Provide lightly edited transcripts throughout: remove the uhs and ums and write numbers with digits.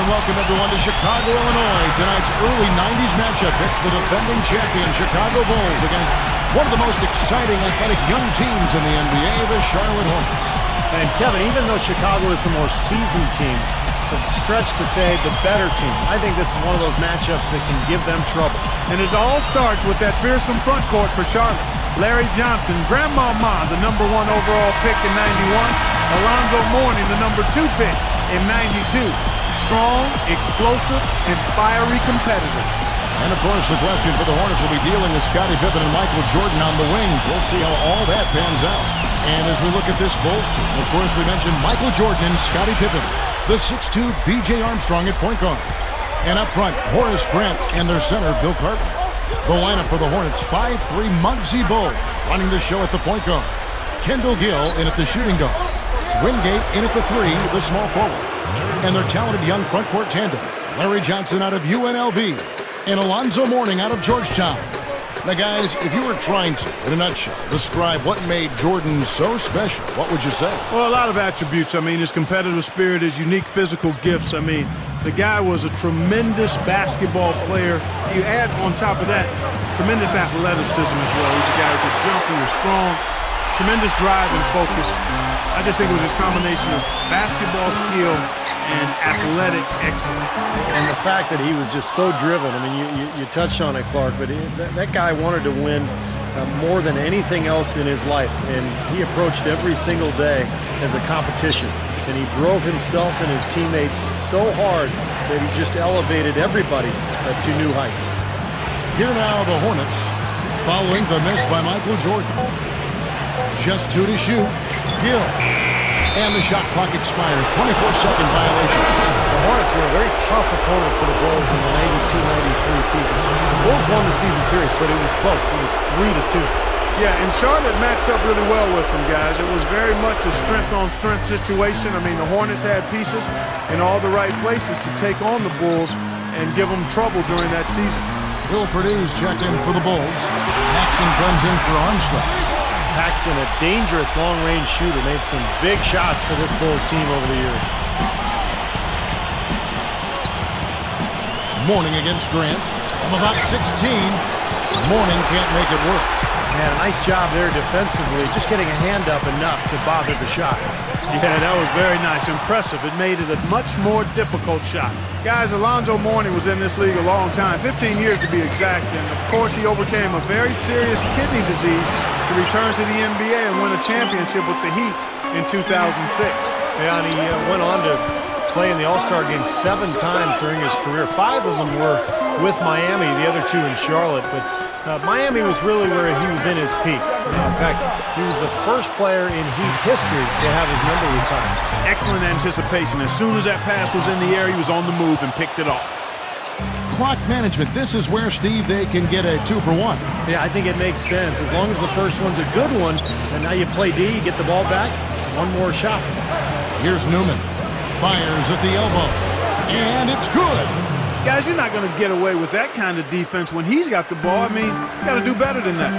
welcome everyone to Chicago, Illinois. Tonight's early 90s matchup hits the defending champion Chicago Bulls against one of the most exciting athletic young teams in the NBA, the Charlotte Hornets. And Kevin, even though Chicago is the more seasoned team, it's a stretch to say the better team. I think this is one of those matchups that can give them trouble. And it all starts with that fearsome front court for Charlotte. Larry Johnson, Grandma Ma, the #1 overall pick in 91. Alonzo Mourning, the #2 pick in 92. Strong, explosive, and fiery competitors. And, of course, the question for the Hornets will be dealing with Scottie Pippen and Michael Jordan on the wings. We'll see how all that pans out. And as we look at this Bulls team, of course, we mentioned Michael Jordan and Scottie Pippen. The 6'2" B.J. Armstrong at point guard. And up front, Horace Grant and their center, Bill Cartwright. The lineup for the Hornets, 5'3" Muggsy Bogues running the show at the point guard. Kendall Gill in at the shooting guard. It's Wingate in at the 3, the small forward. And their talented young front court tandem, Larry Johnson out of UNLV and Alonzo Mourning out of Georgetown. Now, guys, if you were trying to, in a nutshell, describe what made Jordan so special, what would you say? Well, a lot of attributes. I mean, his competitive spirit, his unique physical gifts. I mean, the guy was a tremendous basketball player. You add on top of that, tremendous athleticism as well. He's a guy who could jump, he was strong, tremendous drive and focus. I just think it was his combination of basketball skill and athletic excellence. And the fact that he was just so driven. I mean, you touched on it, Clark, but that guy wanted to win more than anything else in his life. And he approached every single day as a competition. And he drove himself and his teammates so hard that he just elevated everybody to new heights. Here now the Hornets, following the miss by Michael Jordan. Just 2 to shoot. Gill. And the shot clock expires. 24-second violation. The Hornets were a very tough opponent for the Bulls in the 92-93 season. The Bulls won the season series, but it was close. It was 3-2. Yeah, and Charlotte matched up really well with them, guys. It was very much a strength-on-strength situation. I mean, the Hornets had pieces in all the right places to take on the Bulls and give them trouble during that season. Will Purdue's checked in for the Bulls. Paxson comes in for Armstrong. Paxson, a dangerous long-range shooter, made some big shots for this Bulls team over the years. Mourning against Grant. From about 16, Mourning can't make it work. Man, a nice job there defensively, just getting a hand up enough to bother the shot. Yeah, that was very nice. Impressive. It made it a much more difficult shot. Guys, Alonzo Mourning was in this league a long time, 15 years to be exact, and of course he overcame a very serious kidney disease to return to the NBA and win a championship with the Heat in 2006. Yeah, and he went on to play in the All-Star game 7 times during his career. 5 of them were with Miami, the other 2 in Charlotte, but Miami was really where he was in his peak. In fact, he was the first player in Heat history to have his number retired. Excellent anticipation. As soon as that pass was in the air, he was on the move and picked it off. Clock management. This is where, Steve, they can get a 2-for-1. Yeah, I think it makes sense. As long as the first one's a good one, and now you play D, you get the ball back, one more shot. Here's Newman. Fires at the elbow. And it's good. Guys, you're not going to get away with that kind of defense when he's got the ball. I mean, you got to do better than that.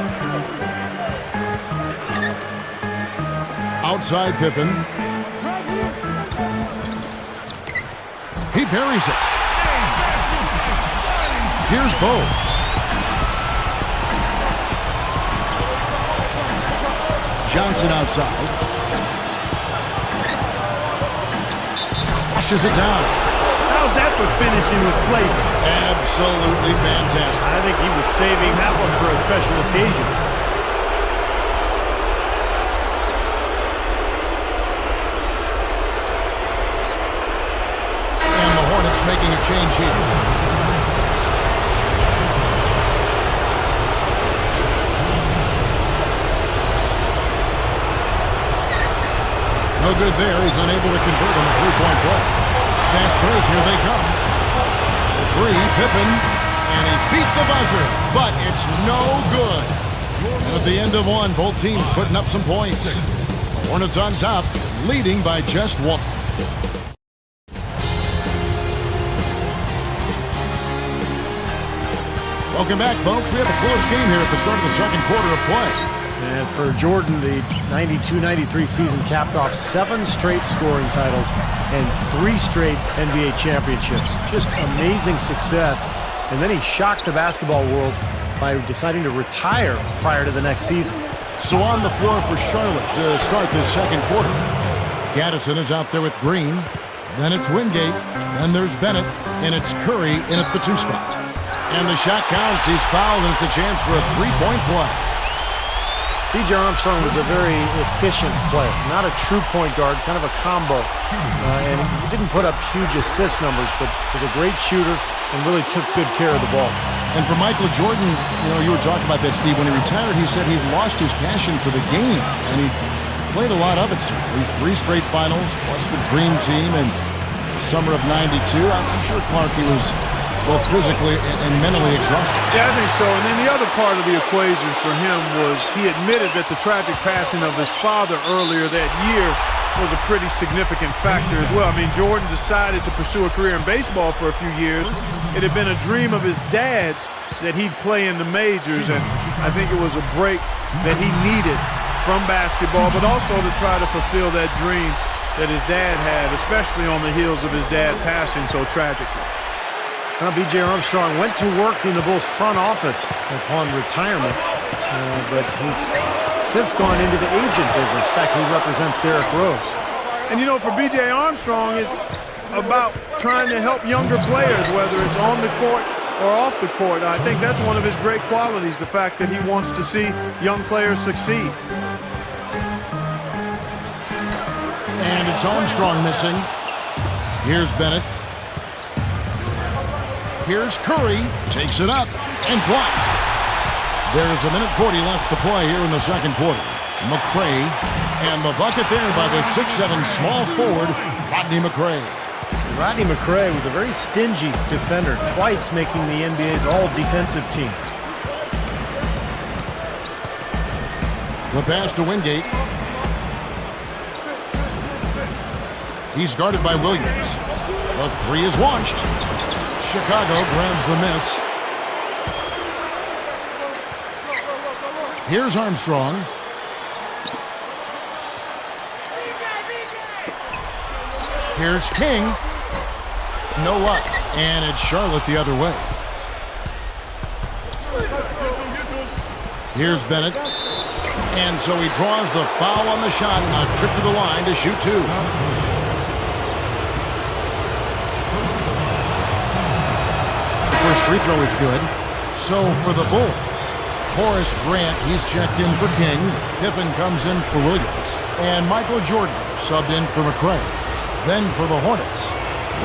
Outside Pippen. He buries it. Here's Bogues. Johnson outside. Crushes it down. How's that for finishing with flavor? Absolutely fantastic. I think he was saving that one for a special occasion. And the Hornets making a change here. No good there. He's unable to convert on the three-point play. Fast break. Here they come. The 3, Pippen, and he beat the buzzer, but it's no good. And at the end of 1, both teams putting up some points. The Hornets on top, leading by just 1. Welcome back, folks. We have a close game here at the start of the second quarter of play. And for Jordan, the 92-93 season capped off 7 straight scoring titles and 3 straight NBA championships. Just amazing success. And then he shocked the basketball world by deciding to retire prior to the next season. So on the floor for Charlotte to start this second quarter. Gaddison is out there with Green. Then it's Wingate. Then there's Bennett. And it's Curry in at the 2 spot. And the shot counts. He's fouled, and it's a chance for a 3-point play. B.J. Armstrong was a very efficient player, not a true point guard, kind of a combo. And he didn't put up huge assist numbers, but was a great shooter and really took good care of the ball. And for Michael Jordan, you were talking about that, Steve. When he retired, he said he'd lost his passion for the game, and he played a lot of it. 3 straight finals, plus the Dream Team, and the summer of '92. I'm sure Clark, he was both physically and mentally exhausted. Yeah, I think so. And then the other part of the equation for him was he admitted that the tragic passing of his father earlier that year was a pretty significant factor as well. I mean, Jordan decided to pursue a career in baseball for a few years. It had been a dream of his dad's that he'd play in the majors, and I think it was a break that he needed from basketball, but also to try to fulfill that dream that his dad had, especially on the heels of his dad passing so tragically. Well, B.J. Armstrong went to work in the Bulls front office upon retirement, but he's since gone into the agent business. In fact, he represents Derrick Rose. And for B.J. Armstrong, it's about trying to help younger players, whether it's on the court or off the court. I think that's one of his great qualities, the fact that he wants to see young players succeed. And it's Armstrong missing. Here's Bennett. Here's Curry, takes it up, and blocked. There's 1:40 left to play here in the second quarter. McRae, and the bucket there by the 6'7" small forward, Rodney McRae. Rodney McRae was a very stingy defender, twice making the NBA's all-defensive team. The pass to Wingate. He's guarded by Williams. The 3 is launched. Chicago grabs the miss. Here's Armstrong. Here's King. No luck. And it's Charlotte the other way. Here's Bennett. And so he draws the foul on the shot. A trip to the line to shoot 2. First free throw is good. So for the Bulls, Horace Grant, he's checked in for King. Pippen comes in for Williams. And Michael Jordan subbed in for McRae. Then for the Hornets,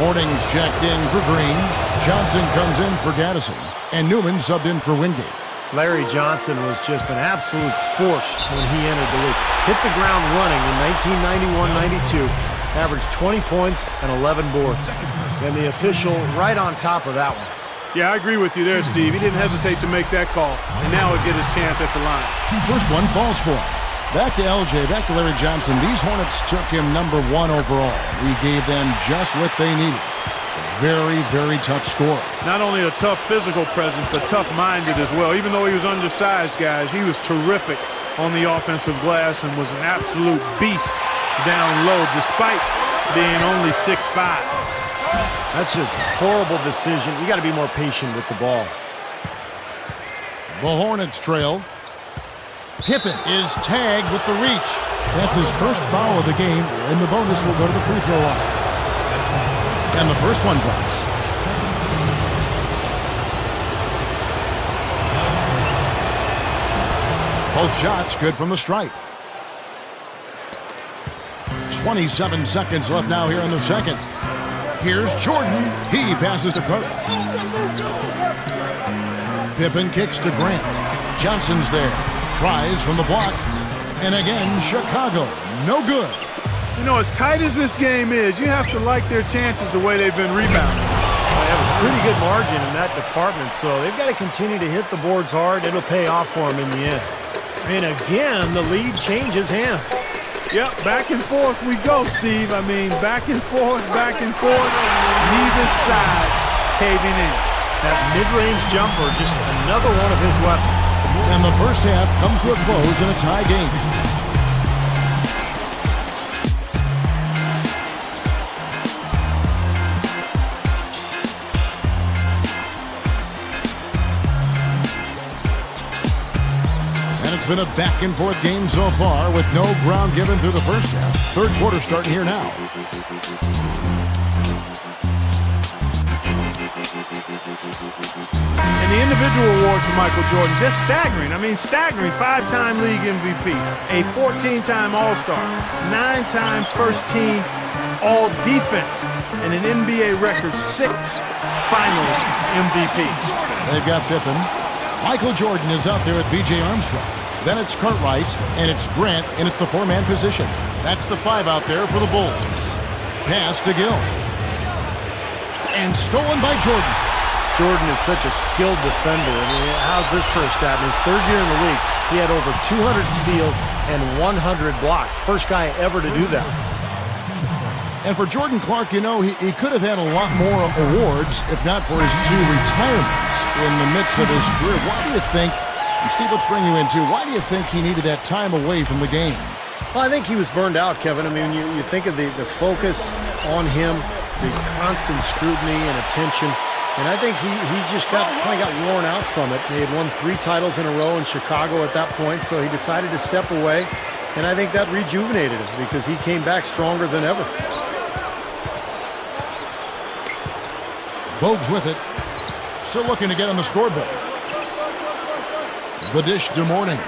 Warnings checked in for Green. Johnson comes in for Gaddison. And Newman subbed in for Wingate. Larry Johnson was just an absolute force when he entered the league. Hit the ground running in 1991-92. Averaged 20 points and 11 boards. And the official right on top of that one. Yeah, I agree with you there, Steve. He didn't hesitate to make that call, and now he'll get his chance at the line. First one falls for him. Back to LJ, back to Larry Johnson. These Hornets took him #1 overall. He gave them just what they needed. Very, very tough scorer. Not only a tough physical presence, but tough-minded as well. Even though he was undersized, guys, he was terrific on the offensive glass and was an absolute beast down low, despite being only 6'5". That's just a horrible decision. You got to be more patient with the ball. The Hornets trail. Pippen is tagged with the reach. That's his first foul of the game, and the bonus will go to the free throw line. And the first one drops. Both shots good from the stripe. 27 seconds left now here in the second. Here's Jordan. He passes to Curry. Pippen kicks to Grant. Johnson's there. Tries from the block. And again, Chicago. No good. You know, as tight as this game is, you have to like their chances the way they've been rebounding. They have a pretty good margin in that department, so they've got to continue to hit the boards hard. It'll pay off for them in the end. And again, the lead changes hands. Yep, back and forth we go, Steve. I mean, back and forth, neither side caving in. That mid-range jumper, just another one of his weapons. And the first half comes to a close in a tie game. It's been a back-and-forth game so far with no ground given through the first half. Third quarter starting here now. And the individual awards for Michael Jordan, just staggering. I mean, staggering. 5-time league MVP, a 14-time All-Star, 9-time first-team All-Defense, and an NBA record 6 Finals MVPs. They've got Pippen. Michael Jordan is out there with B.J. Armstrong. Then it's Cartwright, and it's Grant in at the four-man position. That's the 5 out there for the Bulls. Pass to Gill. And stolen by Jordan. Jordan is such a skilled defender. I mean, how's this for a stat? In his third year in the league, he had over 200 steals and 100 blocks. First guy ever to do that. And for Jordan Clark, you know, he could have had a lot more awards if not for his 2 retirements in the midst of his career. Why do you think, and Steve, let's bring you into, why do you think he needed that time away from the game? Well, I think he was burned out, Kevin. I mean, you think of the focus on him, the constant scrutiny and attention, and I think he just kind of got worn out from it. He had won 3 titles in a row in Chicago at that point, so he decided to step away, and I think that rejuvenated him because he came back stronger than ever. Bogues with it. Still looking to get on the scoreboard. The dish to Mourning.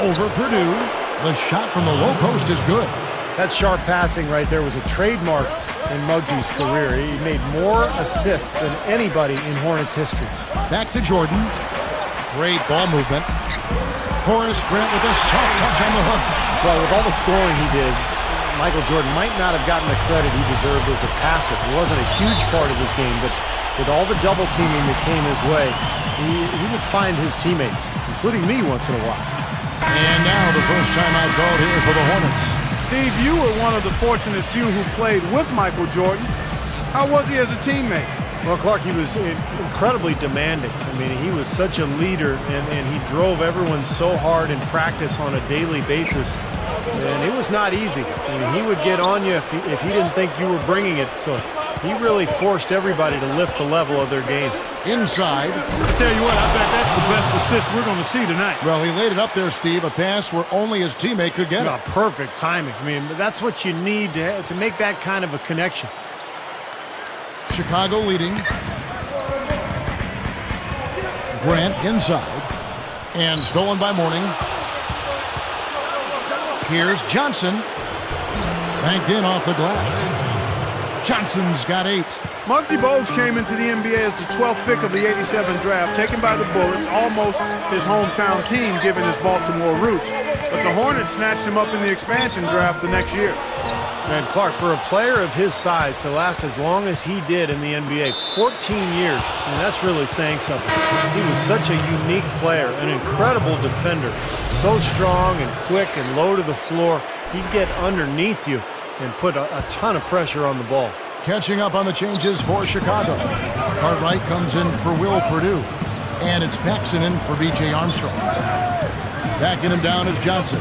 Over Purdue. The shot from the low post is good. That sharp passing right there was a trademark in Muggsy's career. He made more assists than anybody in Hornets history. Back to Jordan. Great ball movement. Horace Grant with a soft touch on the hook. Well, with all the scoring he did, Michael Jordan might not have gotten the credit he deserved as a passer. It wasn't a huge part of his game, but with all the double teaming that came his way, he would find his teammates, including me once in a while. And now the first time I've called here for the Hornets. Steve, you were one of the fortunate few who played with Michael Jordan. How was he as a teammate? Well, Clark, he was incredibly demanding. I mean, he was such a leader, and he drove everyone so hard in practice on a daily basis. And it was not easy. I mean, he would get on you if he didn't think you were bringing it. So he really forced everybody to lift the level of their game. Inside. I tell you what, I bet that's the best assist we're going to see tonight. Well, he laid it up there, Steve. A pass where only his teammate could get it. Perfect timing. I mean, that's what you need to make that kind of a connection. Chicago leading. Grant inside. And stolen by Mourning. Here's Johnson. Banked in off the glass. Johnson's got 8. Muggsy Bogues came into the NBA as the 12th pick of the '87 draft, taken by the Bullets, almost his hometown team given his Baltimore roots. But the Hornets snatched him up in the expansion draft the next year. And Clark, for a player of his size to last as long as he did in the NBA, 14 years, I mean, that's really saying something. He was such a unique player, an incredible defender, so strong and quick and low to the floor. He'd get underneath you and put a ton of pressure on the ball. Catching up on the changes for Chicago. Cartwright comes in for Will Purdue. And it's Paxson in for B.J. Armstrong. Backing him down is Johnson.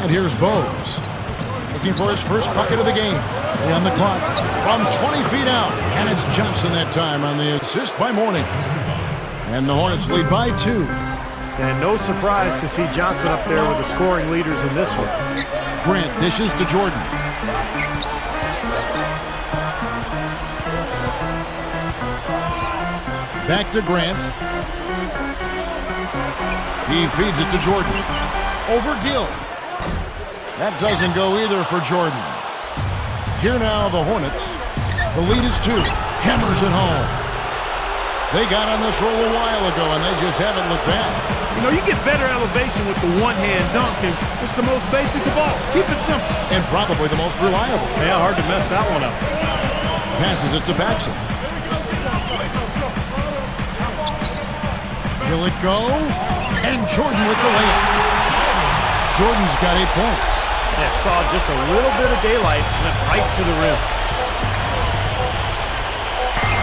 And here's Bogues. Looking for his first bucket of the game. On the clock from 20 feet out. And it's Johnson that time on the assist by Mourning. And the Hornets lead by 2. And no surprise to see Johnson up there with the scoring leaders in this one. Grant dishes to Jordan. Back to Grant. He feeds it to Jordan. Over Gill. That doesn't go either for Jordan. Here now the Hornets. The lead is 2. Hammers it home. They got on this roll a while ago, and they just haven't looked back. You know, you get better elevation with the one-hand dunk, and it's the most basic of all. Keep it simple. And probably the most reliable. Yeah, hard to mess that one up. Passes it to Paxson. Will it go? And Jordan with the layup. Jordan's got 8 points. Yeah, saw just a little bit of daylight, went right to the rim.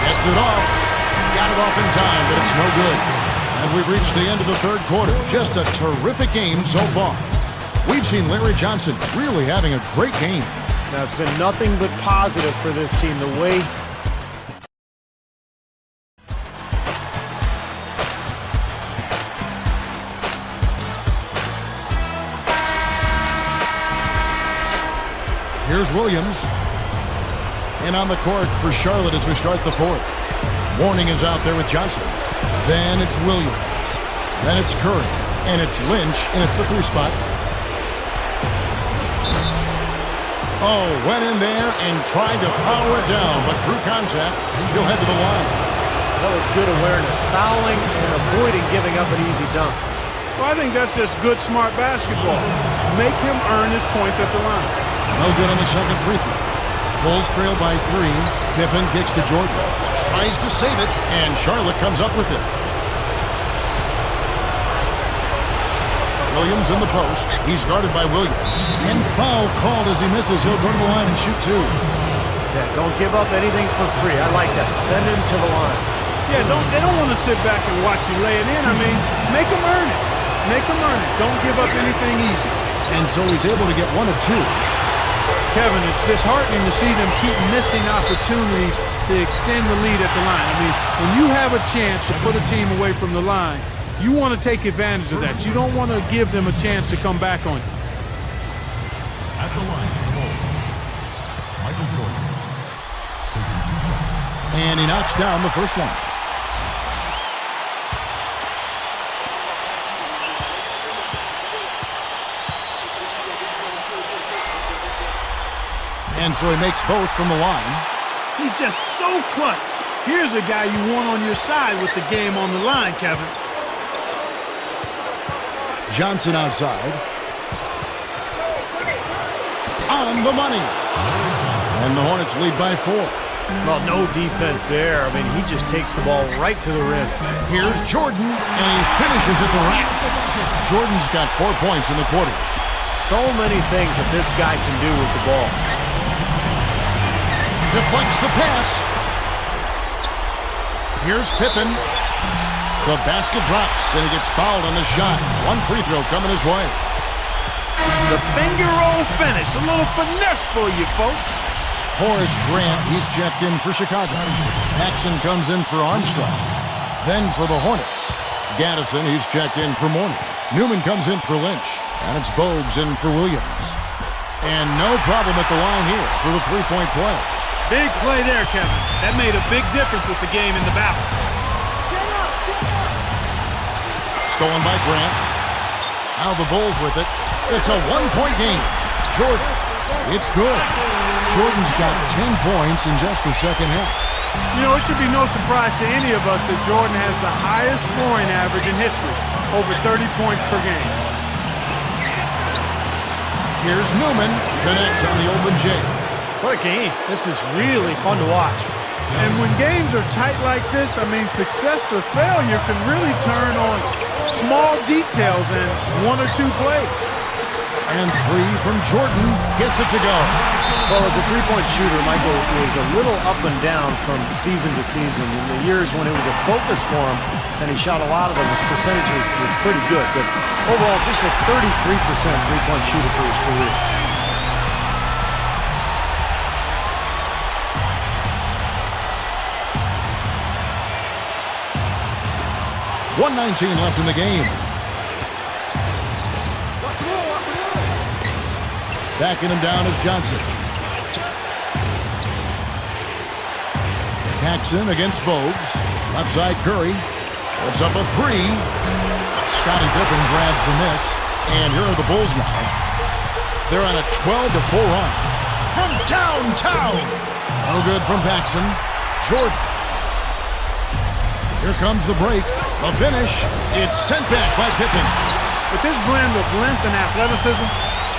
Gets it off. got it off in time, but it's no good. And we've reached the end of the third quarter. Just a terrific game so far. We've seen Larry Johnson really having a great game. Now, it's been nothing but positive for this team. The way here's Williams. And on the court for Charlotte as we start the fourth. Warning is out there with Johnson. Then it's Williams. Then it's Curry. And it's Lynch in at the 3 spot. Oh, went in there and tried to power it down, but drew contact. He'll head to the line. that was good awareness, fouling and avoiding giving up an easy dunk. Well, I think that's just good, smart basketball. Make him earn his points at the line. No good on the second free throw. Bulls trail by 3. Pippen kicks to Jordan. Tries to save it, and Charlotte comes up with it. Williams in the post. He's guarded by Williams. And foul called as he misses. He'll go to the line and shoot 2. Yeah, don't give up anything for free. I like that. Send him to the line. Yeah, they don't want to sit back and watch you lay it in. I mean, make him earn it. Make him earn it. Don't give up anything easy. And so he's able to get 1 of 2. Kevin, it's disheartening to see them keep missing opportunities to extend the lead at the line. I mean, when you have a chance to put a team away from the line, you want to take advantage of that. You don't want to give them a chance to come back on you. At the line, Bulls, Michael Jordan. And he knocks down the first one. And so he makes both from the line. He's just so clutch. Here's a guy you want on your side with the game on the line, Kevin. Johnson outside. On the money. And the Hornets lead by 4. Well, no defense there. I mean, he just takes the ball right to the rim. Here's Jordan, and he finishes at the rack. Jordan's got 4 points in the quarter. So many things that this guy can do with the ball. Deflects the pass. Here's Pippen. The basket drops, and he gets fouled on the shot. 1 free throw coming his way. The finger roll finish. A little finesse for you, folks. Horace Grant, he's checked in for Chicago. Paxson comes in for Armstrong. Then for the Hornets. Gaddison, he's checked in for Mourning. Newman comes in for Lynch. And it's Bogues in for Williams. And no problem at the line here for the 3-point play. Big play there, Kevin. That made a big difference with the game in the battle. Stolen by Grant. Now the Bulls with it. It's a 1-point game. Jordan. It's good. Jordan's got 10 points in just the second half. You know, it should be no surprise to any of us that Jordan has the highest scoring average in history, over 30 points per game. Here's Newman. Connects on the open J. What a game. This is really fun to watch. And when games are tight like this, I mean, success or failure can really turn on small details and 1 or 2 plays. And 3 from Jordan gets it to go. Well, as a three-point shooter, Michael was a little up and down from season to season. In the years when it was a focus for him, and he shot a lot of them, his percentages were pretty good. But overall, just a 33% three-point shooter for his career. .119 left in the game. Backing him down is Johnson. Paxson against Bogues. Left side Curry. Puts up a 3. Scottie Pippen grabs the miss. And here are the Bulls now. They're on a 12-4 run. From downtown. No good from Paxson. Jordan. Here comes the break. The finish. It's sent back by Pippen. With his blend of length and athleticism,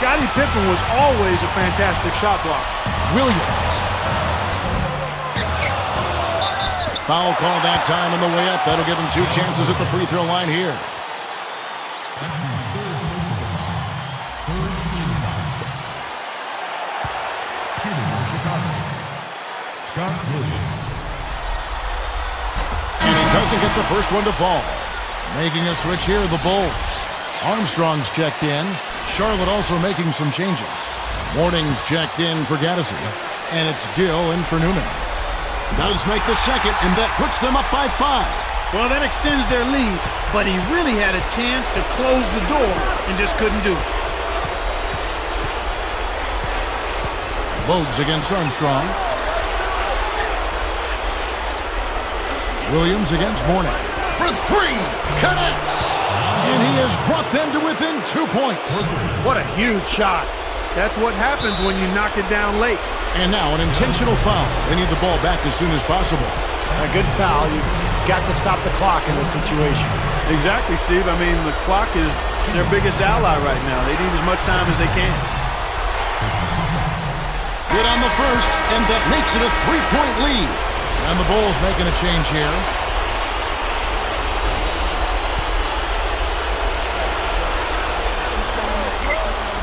Scottie Pippen was always a fantastic shot blocker. Williams. Foul call that time on the way up. That'll give him 2 chances at the free throw line here. Shooting for Chicago, Scott Williams. And doesn't get the first one to fall. Making a switch here, the Bulls. Armstrong's checked in. Charlotte also making some changes. Morning's checked in for Gaddison. And it's Gill in for Newman. Does make the second, and that puts them up by 5. Well, that extends their lead, but he really had a chance to close the door and just couldn't do it. Bogues against Armstrong. Williams against Morning. For 3, connects! And he has brought them to within 2 points. What a huge shot. That's what happens when you knock it down late. And now an intentional foul. They need the ball back as soon as possible. A good foul. You've got to stop the clock in this situation. Exactly, Steve. I mean, the clock is their biggest ally right now. They need as much time as they can. Good on the first, and that makes it a 3-point lead. And the Bulls making a change here.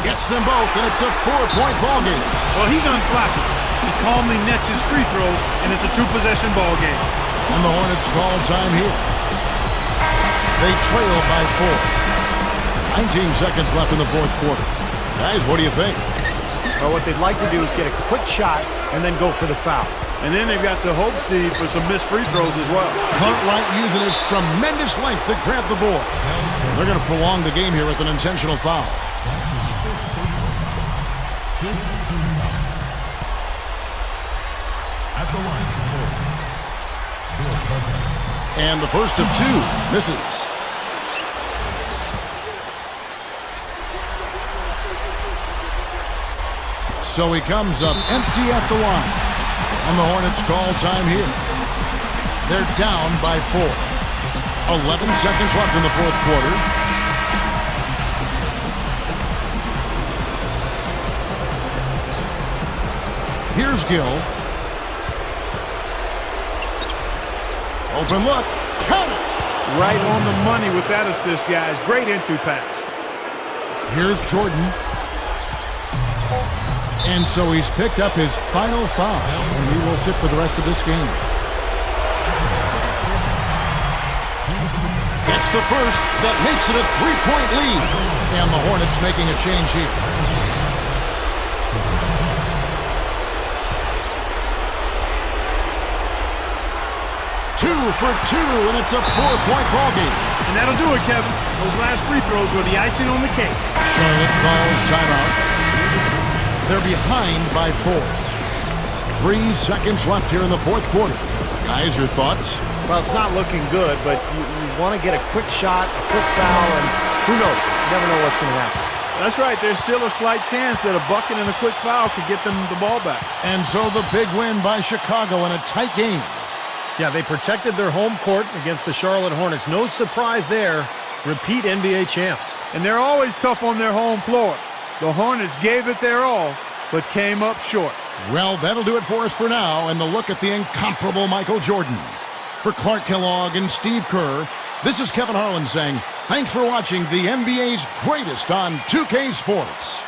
Gets them both, and it's a 4-point ball game. Well, he's unflappable. He calmly nets his free throws, and it's a 2-possession ball game. And the Hornets call time here. They trail by 4. 19 seconds left in the fourth quarter. Guys, what do you think? Well, what they'd like to do is get a quick shot and then go for the foul. And then they've got to hope, Steve, for some missed free throws as well. Cartwright using his tremendous length to grab the board. They're going to prolong the game here with an intentional foul. At the line, Bulls. Bill Butler. And the first of 2 misses. So he comes up empty at the line. And the Hornets call time here. They're down by 4. 11 seconds left in the fourth quarter. Here's Gill. Open look. Count it. Right on the money with that assist, guys. Great entry pass. Here's Jordan. And so he's picked up his final foul, and he will sit for the rest of this game. Gets the first. That makes it a 3-point lead. And the Hornets making a change here. Two for 2, and it's a 4-point ball game. And that'll do it, Kevin. Those last free throws were the icing on the cake. Charlotte calls timeout. They're behind by 4. 3 seconds left here in the fourth quarter. Guys, your thoughts? Well, it's not looking good, but you want to get a quick shot, a quick foul, and who knows? You never know what's going to happen. That's right. There's still a slight chance that a bucket and a quick foul could get them the ball back. And so the big win by Chicago in a tight game. Yeah, they protected their home court against the Charlotte Hornets. No surprise there. Repeat NBA champs. And they're always tough on their home floor. The Hornets gave it their all, but came up short. Well, that'll do it for us for now, and the look at the incomparable Michael Jordan. For Clark Kellogg and Steve Kerr, this is Kevin Harlan saying, thanks for watching the NBA's greatest on 2K Sports.